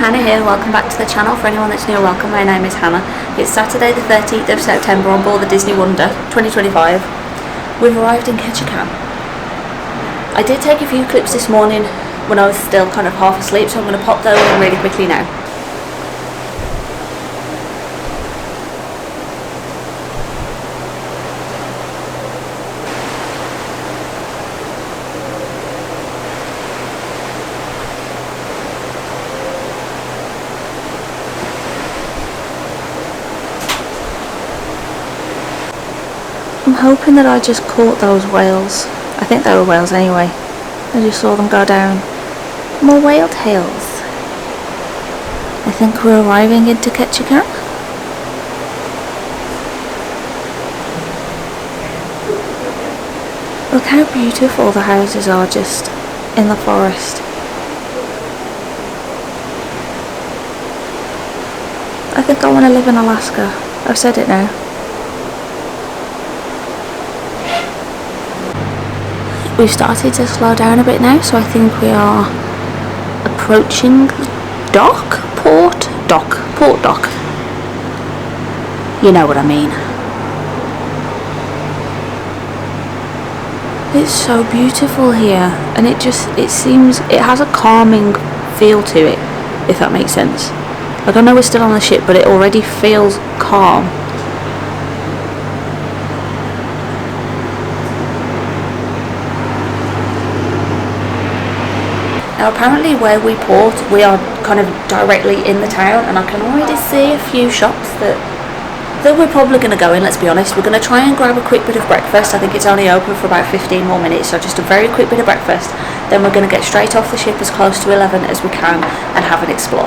Hannah here, welcome back to the channel. For anyone that's new, welcome, my name is Hannah. It's Saturday the 13th of September on board the Disney Wonder 2025. We've arrived in Ketchikan. I did take a few clips this morning when I was still kind of half asleep, so I'm going to pop those in really quickly now. I'm hoping that I just caught those whales. I think they were whales anyway. I just saw them go down. More whale tails. I think we're arriving into Ketchikan. Look how beautiful the houses are just in the forest. I think I want to live in Alaska. I've said it now. We've started to slow down a bit now, so I think we are approaching port dock. You know what I mean. It's so beautiful here, and it has a calming feel to it, if that makes sense. Like, I know we're still on the ship, but it already feels calm. Now apparently where we port, we are kind of directly in the town, and I can already see a few shops that we're probably going to go in, let's be honest. We're going to try and grab a quick bit of breakfast. I think it's only open for about 15 more minutes, so just a very quick bit of breakfast. Then we're going to get straight off the ship as close to 11 as we can and have an explore.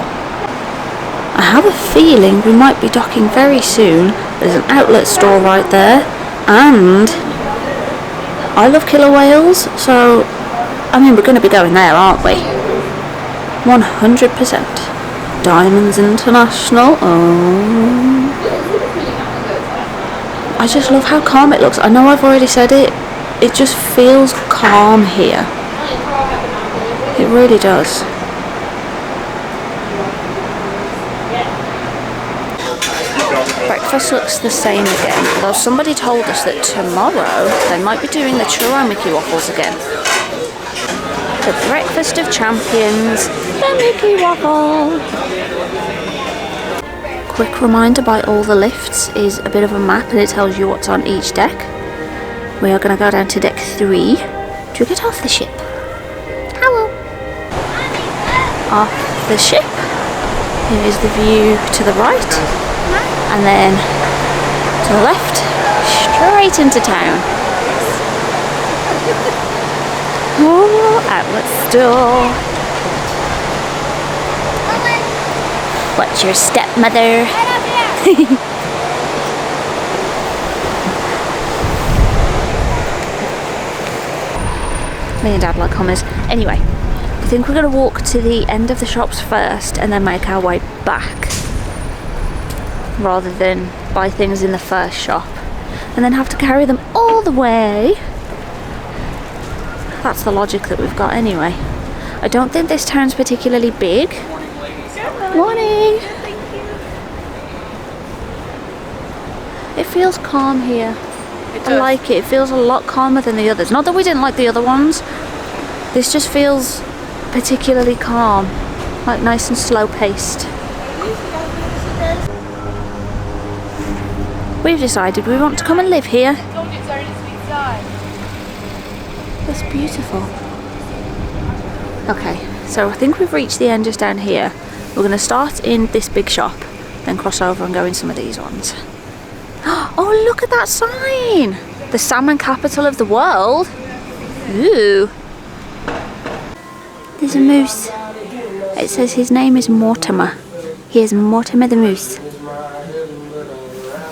I have a feeling we might be docking very soon. There's an outlet store right there, and I love killer whales, so I mean, we're going to be going there, aren't we? 100%. Diamonds International. Oh. I just love how calm it looks. I know I've already said it. It just feels calm here. It really does. Breakfast looks the same again, although somebody told us that tomorrow they might be doing the churro Mickey waffles again. The breakfast of champions, the Mickey waffle. Quick reminder, by all the lifts is a bit of a map, and it tells you what's on each deck. We are going to go down to deck 3 to get off the ship. Hello. Off the ship. Here is the view to the right, and then to the left, straight into town. Oh, outlet store. What's your stepmother? Me and Dad like hummus. Anyway, I think we're going to walk to the end of the shops first and then make our way back, rather than buy things in the first shop and then have to carry them all the way. That's the logic that we've got anyway. I don't think this town's particularly big. Morning! It feels calm here. I like it. It feels a lot calmer than the others. Not that we didn't like the other ones. This just feels particularly calm. Like nice and slow paced. We've decided we want to come and live here. That's beautiful. Okay, so I think we've reached the end just down here. We're going to start in this big shop, then cross over and go in some of these ones. Oh, look at that sign! The salmon capital of the world. Ooh. There's a moose. It says his name is Mortimer. He is Mortimer the moose.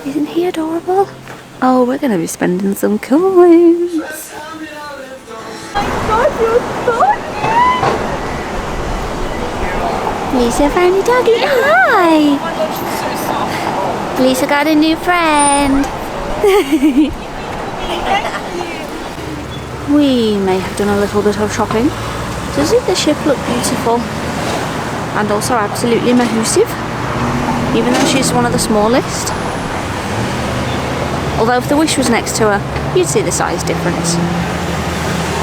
Isn't he adorable? Oh, we're going to be spending some coins. Lisa found a doggy. Hi! Lisa got a new friend. We may have done a little bit of shopping. Doesn't the ship look beautiful? and also absolutely massive, even though she's one of the smallest. Although if the Wish was next to her, you'd see the size difference.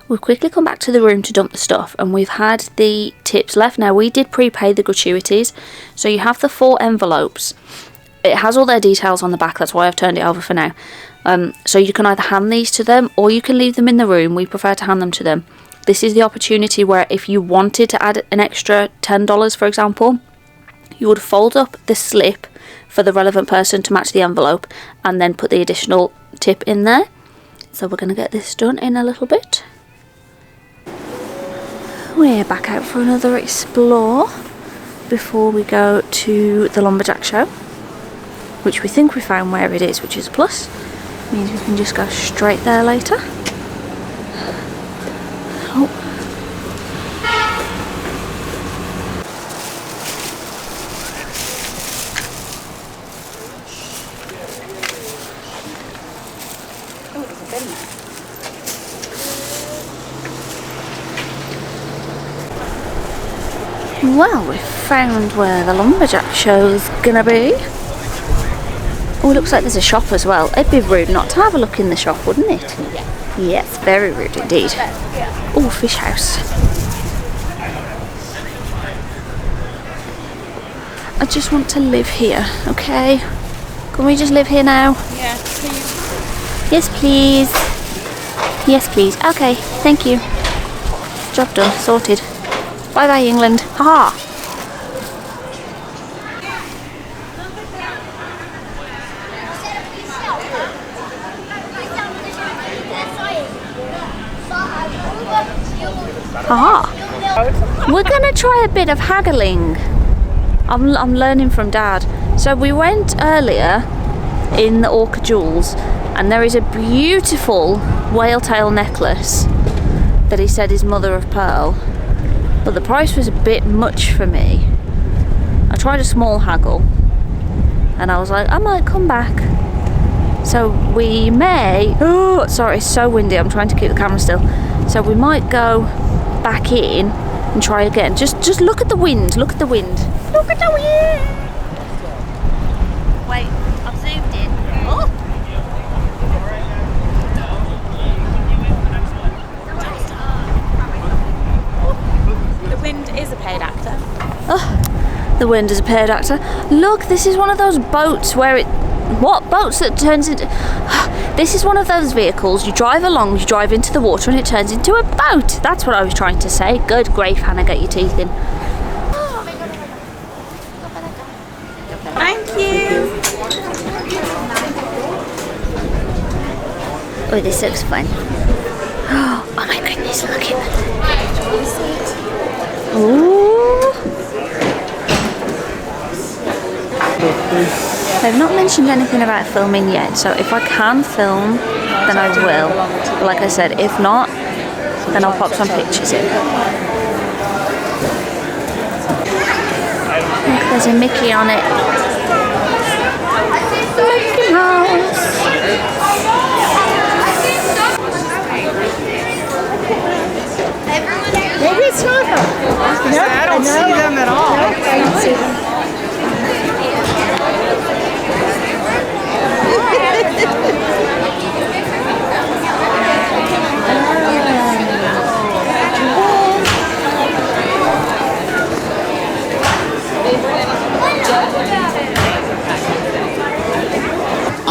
We've quickly come back to the room to dump the stuff, and we've had the tips left. Now, we did prepay the gratuities, so you have the 4 envelopes. It has all their details on the back, that's why I've turned it over for now. So you can either hand these to them, or you can leave them in the room. We prefer to hand them to them. This is the opportunity where if you wanted to add an extra $10, for example, you would fold up the slip for the relevant person to match the envelope, and then put the additional tip in there. So we're going to get this done in a little bit. We're back out for another explore before we go to the Lumberjack show, which we think we found where it is, which is a plus. Means we can just go straight there later. Oh. Well, we've found where the Lumberjack show's gonna be. Oh, it looks like there's a shop as well. It'd be rude not to have a look in the shop, wouldn't it? Yeah. Yes, very rude indeed. Oh, fish house. I just want to live here, okay? Can we just live here now? Yeah, please. Yes, please. Yes, please. Okay, thank you. Job done, sorted. Bye bye, England. Haha. Haha. We're gonna try a bit of haggling. I'm learning from Dad. So we went earlier in the Orca Jewels, and there is a beautiful whale tail necklace that he said is mother of pearl, but the price was a bit much for me. I tried a small haggle and I was like, I might come back. So we may, oh sorry, it's so windy, I'm trying to keep the camera still. So we might go back in and try again. Just look at the wind, look at the wind. Look at the wind! Wait, I've zoomed in. Oh! The wind is a paid actor. Oh, the wind is a paid actor. Look, this is one of those boats where it... What? Boats that turns into... This is one of those vehicles, you drive along, you drive into the water and it turns into a boat. That's what I was trying to say. Good grief, Hannah, get your teeth in. Thank you. Oh, this looks fun. Oh my goodness, look at that. Ooh. They've not mentioned anything about filming yet, so if I can film, then I will. But like I said, if not, then I'll pop some pictures in. Look, there's a Mickey on it. Mickey Mouse. Maybe it's not her. No, I don't see them at all. I don't see them.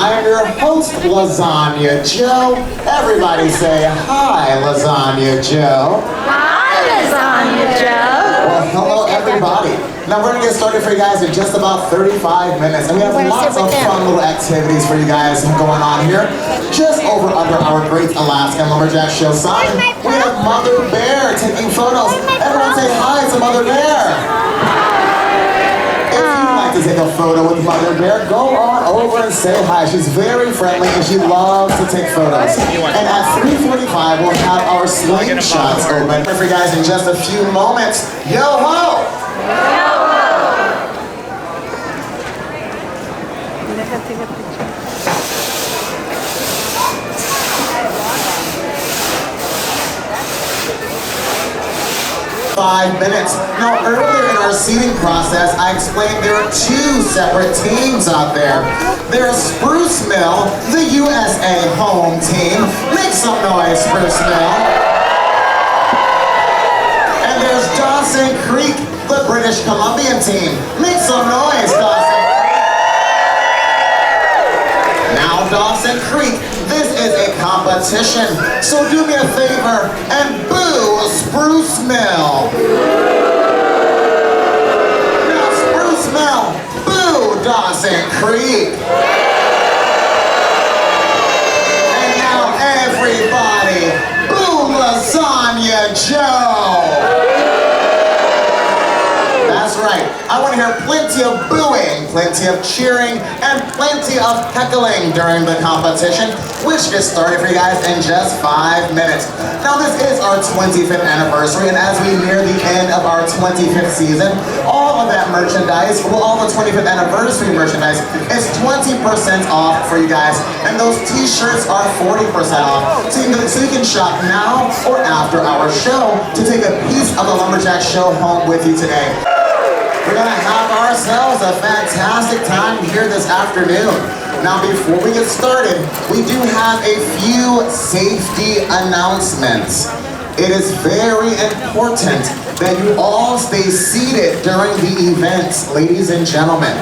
I'm your host, Lasagna Joe. Everybody say hi, Lasagna Joe. Hi, Lasagna Joe. Well, hello, everybody. Now we're gonna get started for you guys in just about 35 minutes, and we have lots of fun little activities for you guys going on here. Just over under our great Alaskan Lumberjack show sign, we have Mother Bear taking photos. Everyone say hi to Mother Bear. To take a photo with Mother Bear, go on over and say hi. She's very friendly and she loves to take photos. And at 3:45, we'll have our slingshots open for you guys in just a few moments. Yo ho! Yo ho! 5 minutes. Now, earlier in our seating process, I explained there are 2 separate teams out there. There's Spruce Mill, the USA home team. Make some noise, Spruce Mill. And there's Dawson Creek, the British Columbian team. Make some noise, Dawson. Now, Dawson Creek, this is a competition, so do me a favor and boo Spruce Mill. Now, Spruce Mill, boo Dawson Creek. And now, everybody, boo Lasagna Joe. That's right. I want to hear plenty of booing, plenty of cheering, and plenty of heckling during the competition, which gets started for you guys in just 5 minutes. Now, this is our 25th anniversary, and as we near the end of our 25th season, all of that merchandise, well, all the 25th anniversary merchandise is 20% off for you guys, and those t-shirts are 40% off. So you can shop now or after our show to take a piece of the Lumberjack show home with you today. We're gonna have ourselves a fantastic time here this afternoon. Now, before we get started, we do have a few safety announcements. It is very important that you all stay seated during the events, ladies and gentlemen.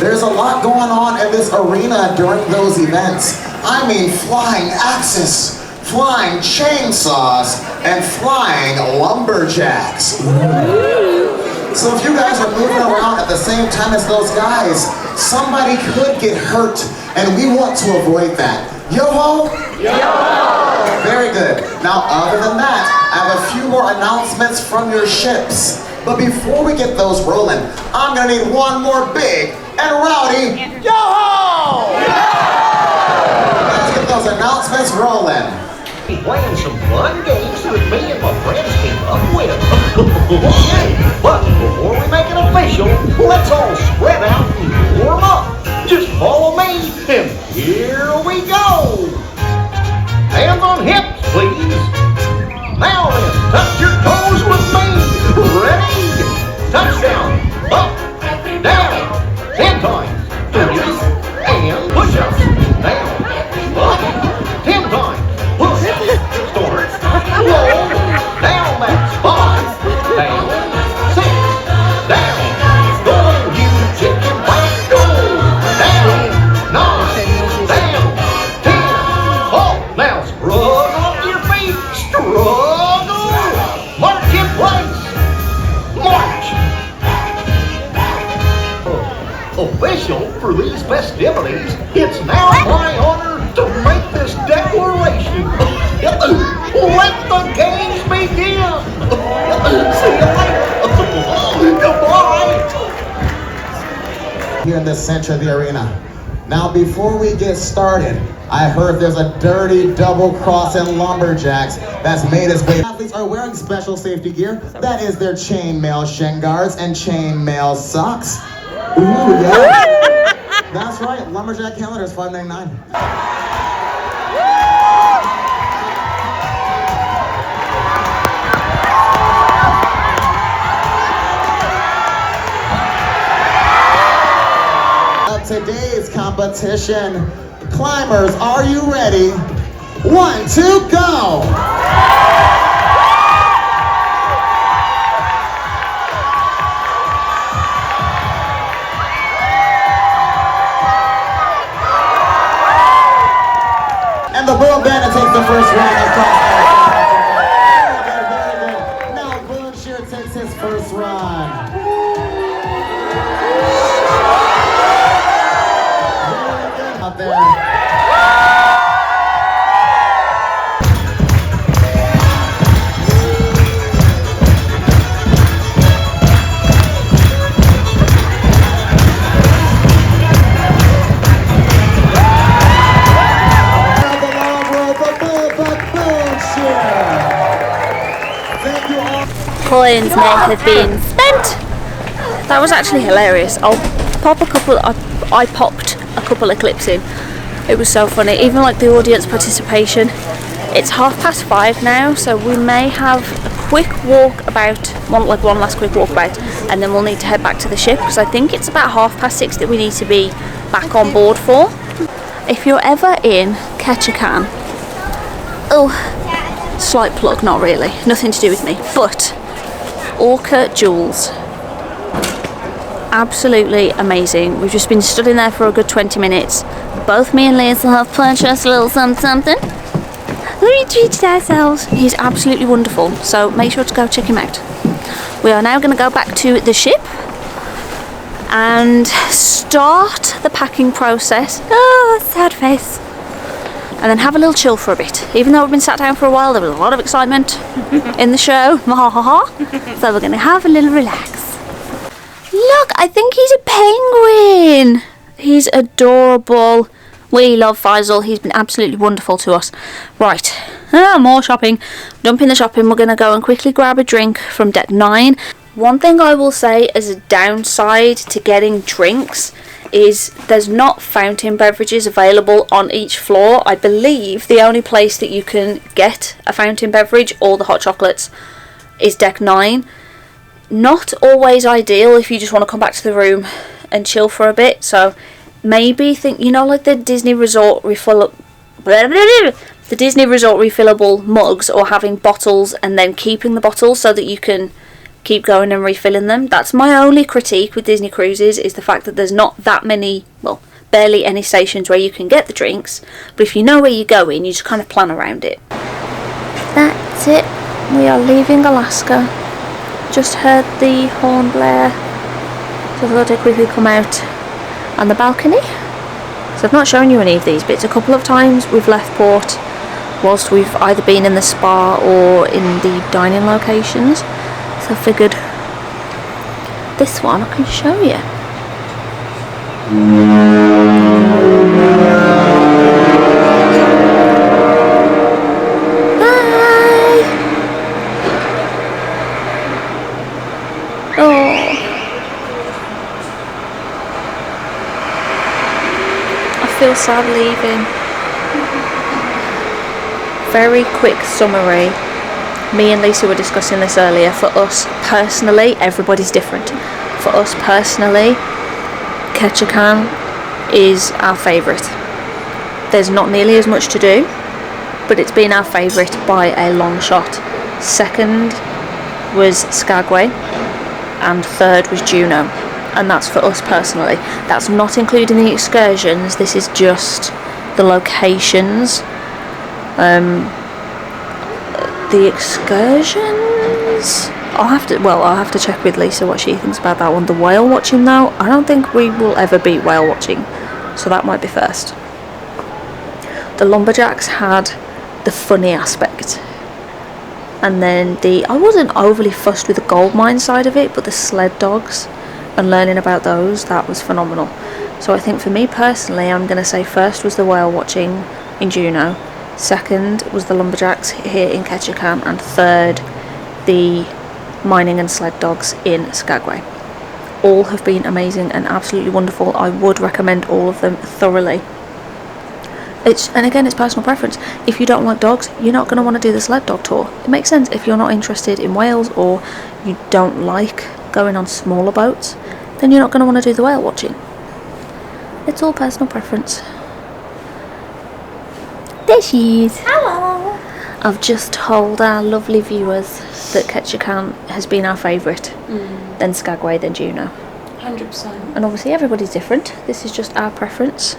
There's a lot going on in this arena during those events. I mean, flying axes, flying chainsaws, and flying lumberjacks. So if you guys are moving around at the same time as those guys, somebody could get hurt, and we want to avoid that. Yo-ho? Yo-ho! Very good. Now, other than that, I have a few more announcements from your ships. But before we get those rolling, I'm gonna need one more big and rowdy yo-ho! Let's get those announcements rolling. Playing some fun games that me and my friends came up with. But before we make it official, let's all spread out and warm up. Just follow me, and here we go. Hands on hips, please. Now then, touch your toes with me. Ready? Touchdown. Up, down, 10 times. 3, and push-ups. Down, up, 10 times. Push, start, roll, down that spot, down, 6, down, go, you chicken back, go, down, 9, down, 10, oh, now struggle up your feet, struggle, march in place, march. Official for these festivities, it's now my honor to make this declaration. Let the games begin. See you later. Goodbye. Here in the center of the arena. Now, before we get started, I heard there's a dirty double-crossing lumberjacks that's made its way. Athletes are wearing special safety gear. That is their chainmail shin guards and chainmail socks. Ooh, yeah. That's right, lumberjack calendars, $5.99. Today's competition. Climbers, are you ready? 1, 2, go! And the Boom Bandit takes the first round across. Very good. Now Boom Shear takes his first run. Out there. Coins may have been spent. That was actually hilarious. I popped a couple of clips in. It was so funny. Even like the audience participation. It's 5:30 now, so we may have a quick walk about, one last quick walk about, and then we'll need to head back to the ship because I think it's about 6:30 that we need to be back on board for. If you're ever in Ketchikan, slight plug, not really, nothing to do with me, but orca jewels, absolutely amazing. We've just been stood in there for a good 20 minutes. Both me and Liz have purchased a little something. We treated ourselves. He's absolutely wonderful, so make sure to go check him out. We are now going to go back to the ship and start the packing process. Oh, sad face. And then have a little chill for a bit. Even though we've been sat down for a while, there was a lot of excitement in the show. So we're going to have a little relax. Look, I think he's a penguin. He's adorable. We love Faisal. He's been absolutely wonderful to us. Right, more shopping. Dumping the shopping. We're going to go and quickly grab a drink from deck 9. One thing I will say as a downside to getting drinks is there's not fountain beverages available on each floor. I believe the only place that you can get a fountain beverage or the hot chocolates is deck 9. Not always ideal if you just want to come back to the room and chill for a bit. So maybe think, you know, like the Disney Resort refillable mugs, or having bottles and then keeping the bottles so that you can keep going and refilling them. That's my only critique with Disney cruises, is the fact that there's not that many, well, barely any stations where you can get the drinks. But if you know where you're going, you just kind of plan around it. That's it. We are leaving Alaska. Just heard the horn blare, so I thought I'd quickly come out on the balcony. So I've not shown you any of these bits. A couple of times we've left port whilst we've either been in the spa or in the dining locations. So I figured this one I can show you. Bye! Oh. I feel sad leaving. Very quick summary. Me and Lisa were discussing this earlier. For us personally, everybody's different. For us personally, Ketchikan is our favourite. There's not nearly as much to do, but it's been our favourite by a long shot. Second was Skagway, and third was Juneau, and that's for us personally. That's not including the excursions. This is just the locations. The excursions, I'll have to check with Lisa what she thinks about that one. The whale watching though, I don't think we will ever beat whale watching, so that might be first. The Lumberjacks had the funny aspect, and then I wasn't overly fussed with the gold mine side of it, but the sled dogs and learning about those, that was phenomenal. So I think for me personally, I'm going to say first was the whale watching in Juneau, second was the Lumberjacks here in Ketchikan, and third the mining and sled dogs in Skagway. All have been amazing and absolutely wonderful. I would recommend all of them thoroughly. And again, it's personal preference. If you don't like dogs, you're not going to want to do the sled dog tour. It makes sense. If you're not interested in whales, or you don't like going on smaller boats, then you're not going to want to do the whale watching. It's all personal preference. There she is. Hello. I've just told our lovely viewers that Ketchikan has been our favourite, then Skagway, then Juneau. 100%. And obviously everybody's different. This is just our preference.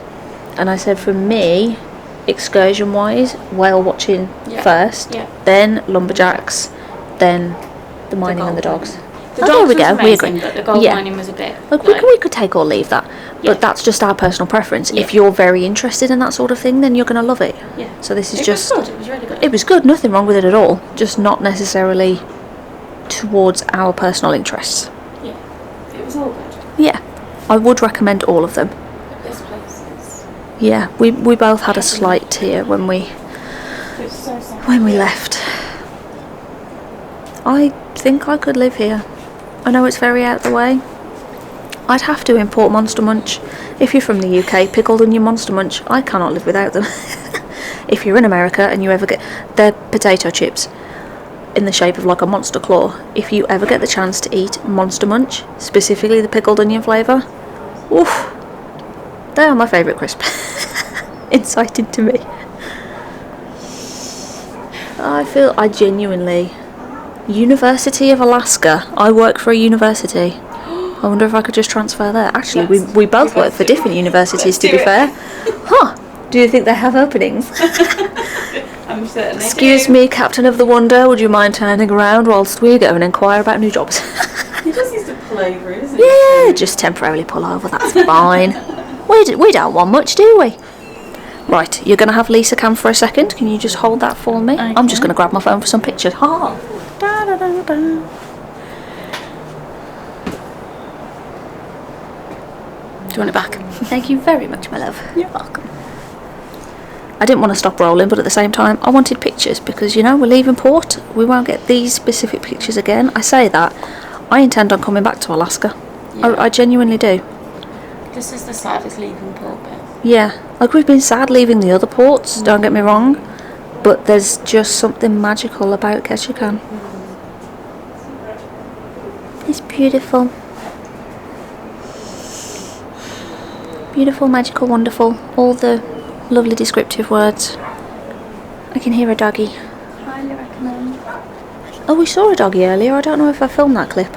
And I said for me, excursion wise, whale watching first, then Lumberjacks, then the mining and the dogs. There we go. We agree. But the gold mining was a bit. Look, we could take or leave that, but that's just our personal preference. If you're very interested in that sort of thing, then you're going to love it. Yeah. So this is just. It was good. It was really good. It was good. Nothing wrong with it at all. Just not necessarily towards our personal interests. Yeah. It was all good. Yeah, I would recommend all of them. But this place is. Yeah, we both had a slight tear when we left. I think I could live here. I know it's very out of the way. I'd have to import Monster Munch. If you're from the UK, pickled onion Monster Munch, I cannot live without them. If you're in America and you ever get their potato chips, in the shape of like a monster claw. If you ever get the chance to eat Monster Munch, specifically the pickled onion flavour, oof, they are my favourite crisp. Insight into me. I genuinely, University of Alaska, I work for a university. I wonder if I could just transfer there. Actually, we both work for different universities, to be fair. Huh, do you think they have openings? I'm certain. Excuse me, Captain of the Wonder, would you mind turning around whilst we go and inquire about new jobs? He just needs to pull over, doesn't he? Yeah, just temporarily pull over, that's fine. We don't want much, do we? Right, you're going to have Lisa cam for a second. Can you just hold that for me? Okay. I'm just going to grab my phone for some pictures. Ha! Da, da, da, da. Do you want it back? Thank you very much, my love. You're welcome. I didn't want to stop rolling, but at the same time, I wanted pictures because, you know, we're leaving port. We won't get these specific pictures again. I say that. I intend on coming back to Alaska. Yeah. I genuinely do. This is the saddest leaving port bit. Yeah, like we've been sad leaving the other ports, don't get me wrong, but there's just something magical about Ketchikan. It's beautiful. Beautiful, magical, wonderful. All the lovely descriptive words. I can hear a doggy. Highly recommend. Oh, we saw a doggy earlier. I don't know if I filmed that clip.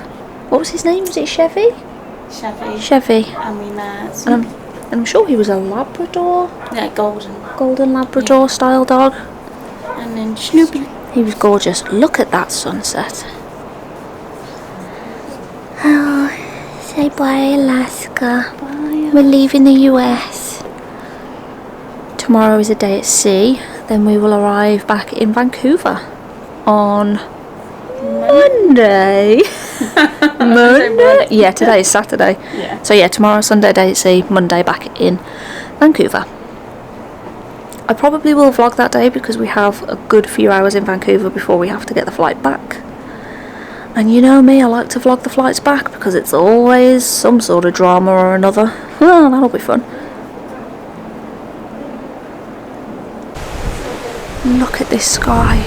What was his name? Was it Chevy? Chevy. Chevy. And we met. And I'm sure he was a Labrador. Yeah, golden. Golden Labrador style dog. And then Snoopy. He was gorgeous. Look at that sunset. Oh, say bye, Alaska. Bye. We're leaving the US. Tomorrow is a day at sea. Then we will arrive back in Vancouver on Monday. Monday? Yeah, today is Saturday. Yeah. So yeah, tomorrow Sunday, day at sea. Monday back in Vancouver. I probably will vlog that day because we have a good few hours in Vancouver before we have to get the flight back. And you know me, I like to vlog the flights back because it's always some sort of drama or another. Oh, that'll be fun. Look at this sky.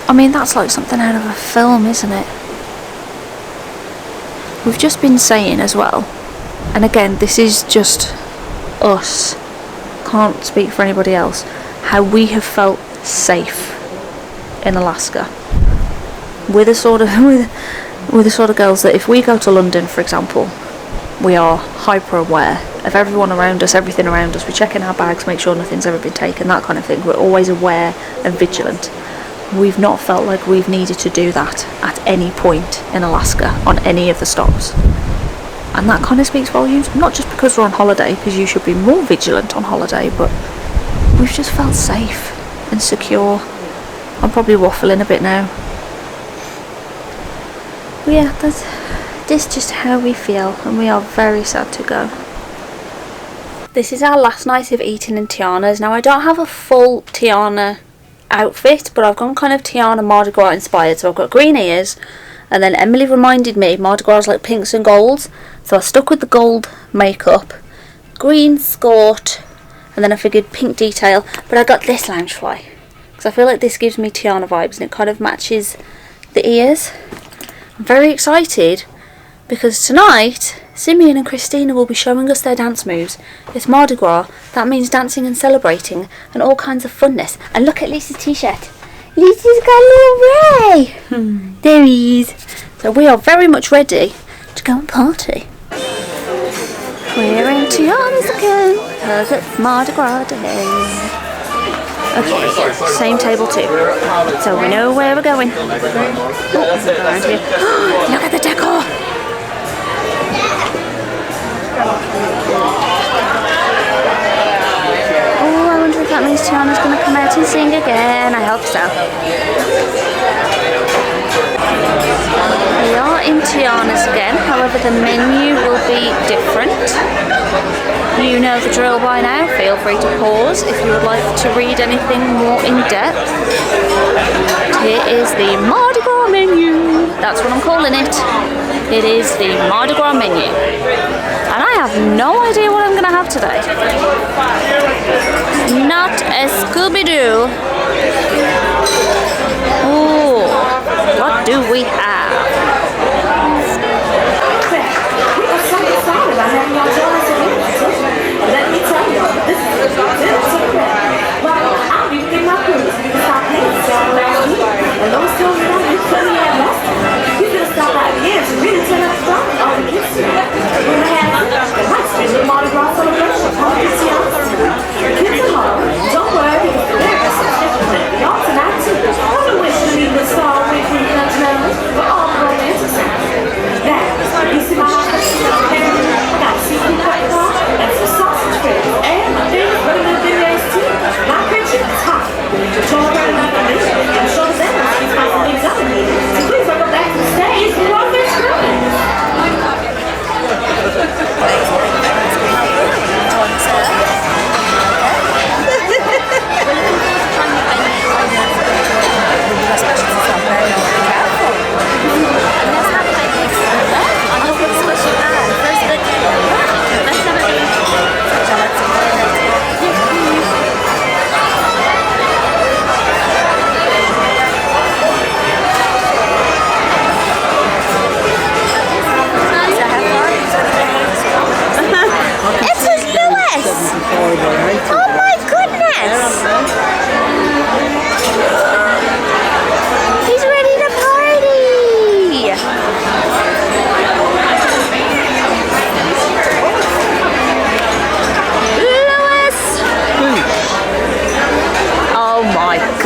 I mean, that's like something out of a film, isn't it? We've just been saying as well, and again, this is just us, can't speak for anybody else, how we have felt safe in Alaska. We're the sort of girls that if we go to London, for example, we are hyper aware of everyone around us, everything around us. We check in our bags, make sure nothing's ever been taken, that kind of thing. We're always aware and vigilant. We've not felt like we've needed to do that at any point in Alaska on any of the stops. And that kind of speaks volumes, not just because we're on holiday, because you should be more vigilant on holiday, but we've just felt safe and secure. I'm probably waffling a bit now. But yeah, that's just how we feel, and we are very sad to go. This is our last night of eating in Tiana's. Now I don't have a full Tiana outfit, but I've gone kind of Tiana Mardi Gras inspired. So I've got green ears, and then Emily reminded me Mardi Gras is like pinks and golds, so I stuck with the gold makeup, green skirt, and then I figured pink detail. But I got this loungefly because I feel like this gives me Tiana vibes and it kind of matches the ears. I'm very excited because tonight Simeon and Christina will be showing us their dance moves. It's Mardi Gras, that means dancing and celebrating and all kinds of funness. And look at Lisa's t-shirt. Lisa's got a little ray. There he is. So we are very much ready to go and party. We're in Tiana's again because it's Mardi Gras day. Okay, same table too. So we know where we're going. Oh, around here. Look at the decor. Oh, I wonder if that means Tiana's going to come out and sing again. I hope so. We are in Tiana's again, however the menu will be different. You know the drill by now. Feel free to pause if you would like to read anything more in depth. Here is the Mardi Gras menu. That's what I'm calling it. It is the Mardi Gras menu. And I have no idea what I'm going to have today. Not a Scooby-Doo Ooh, what do we have? Mardi Gras celebration. Don't worry, y'all tonight too. I wish you need the star with me, we're all romantic. Now, you see my house? I got a seafood car and some sausage bread. And my favorite little beignets too. My picture is hot. Show her around the me and show them spice things up in me. So please welcome back to the stage for our fish grilling.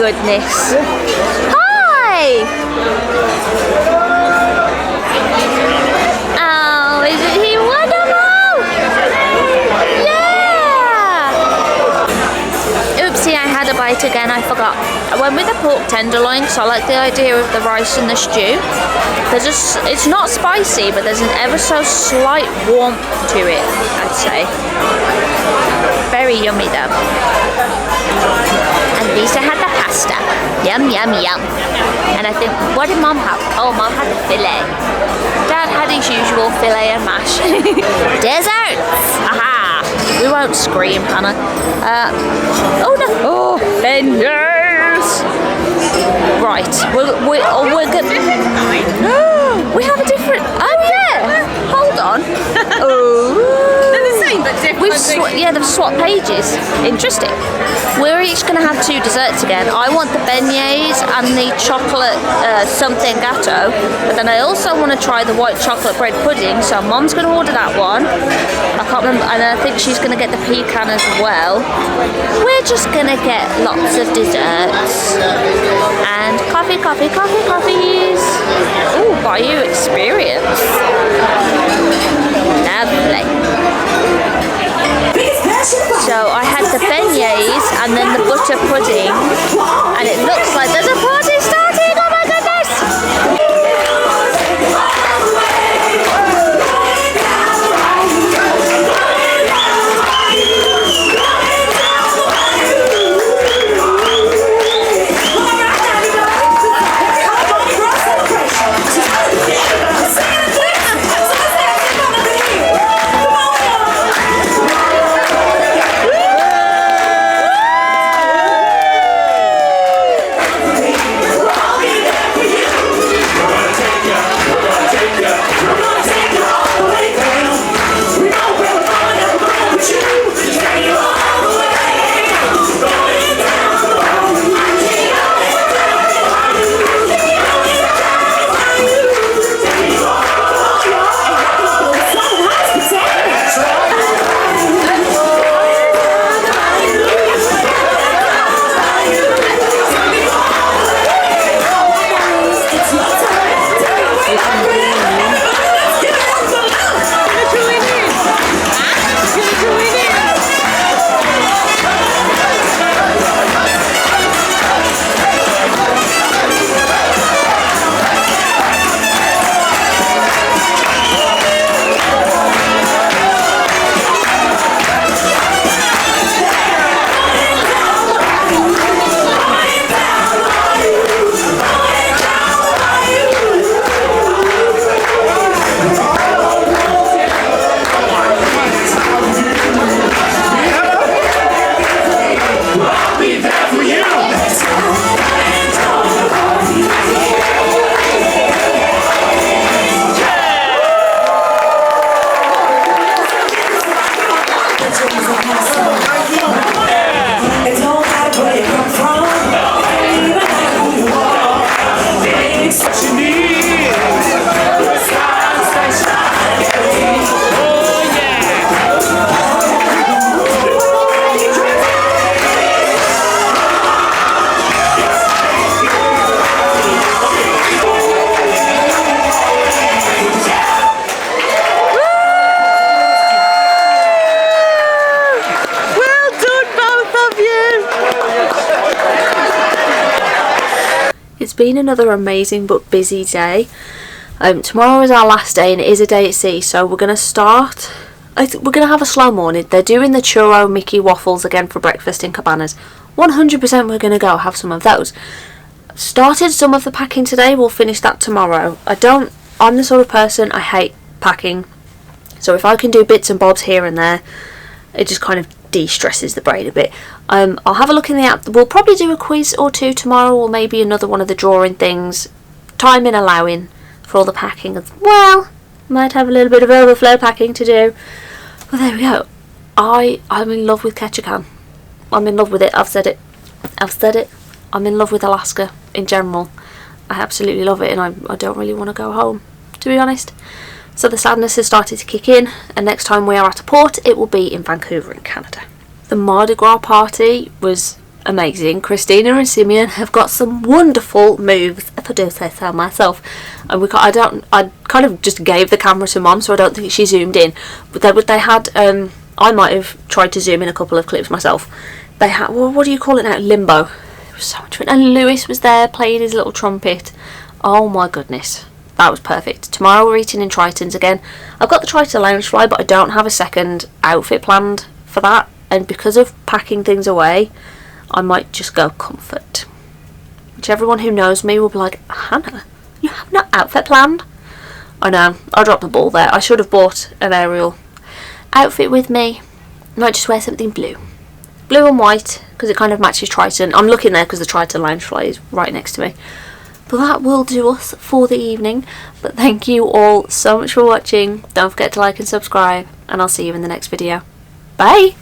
Goodness. Hi! Oh, isn't he wonderful? Yeah! Oopsie, I had a bite again, I forgot. I went with the pork tenderloin because I like the idea of the rice and the stew. It's not spicy, but there's an ever so slight warmth to it, I'd say. Very yummy though. And Lisa had the pasta. Yum, yum, yum. And I think, what did Mum have? Oh, Mum had the filet. Dad had his usual filet and mash. Desserts! Aha! We won't scream, Hannah. Oh no! Oh, beignets! Right, we're good. We have a different. Oh yeah! Hold on. Oh. But different. They've swapped pages. Interesting. We're each going to have two desserts again. I want the beignets and the chocolate something gatto, but then I also want to try the white chocolate bread pudding, so Mom's going to order that one. I can't remember, and I think she's going to get the pecan as well. We're just going to get lots of desserts. And coffees. Ooh, Bayou experience. Lovely. So I had the beignets and then the butter pudding, and it looks like there's a party starting. Oh my goodness! been another amazing but busy day. Tomorrow is our last day and it is a day at sea, so we're going to start. We're going to have a slow morning. They're doing the churro Mickey waffles again for breakfast in Cabanas. 100% we're going to go have some of those. Started some of the packing today, we'll finish that tomorrow. I'm the sort of person, I hate packing. So if I can do bits and bobs here and there, it just kind of de-stresses the brain a bit. I'll have a look in the app. We'll probably do a quiz or two tomorrow, or maybe another one of the drawing things. Timing allowing for all the packing as well. Might have a little bit of overflow packing to do. But there we go. I'm in love with Ketchikan. I'm in love with it. I've said it. I'm in love with Alaska in general. I absolutely love it, and I don't really want to go home, to be honest. So the sadness has started to kick in, and next time we are at a port, it will be in Vancouver in Canada. The Mardi Gras party was amazing. Christina and Simeon have got some wonderful moves, if I do say so myself. And I kind of just gave the camera to Mom, so I don't think she zoomed in. But they had, I might have tried to zoom in a couple of clips myself. They had, well, what do you call it now? Limbo. It was so much fun. And Lewis was there playing his little trumpet. Oh my goodness. That was perfect. Tomorrow we're eating in Triton's again. I've got the Triton Loungefly, but I don't have a second outfit planned for that. And because of packing things away, I might just go comfort. Which everyone who knows me will be like, Hannah, you have no outfit planned? I know, I dropped the ball there. I should have bought an Ariel outfit with me. I might just wear something blue. Blue and white, because it kind of matches Triton. I'm looking there because the Triton Loungefly is right next to me. But that will do us for the evening. But thank you all so much for watching. Don't forget to like and subscribe, and I'll see you in the next video. Bye!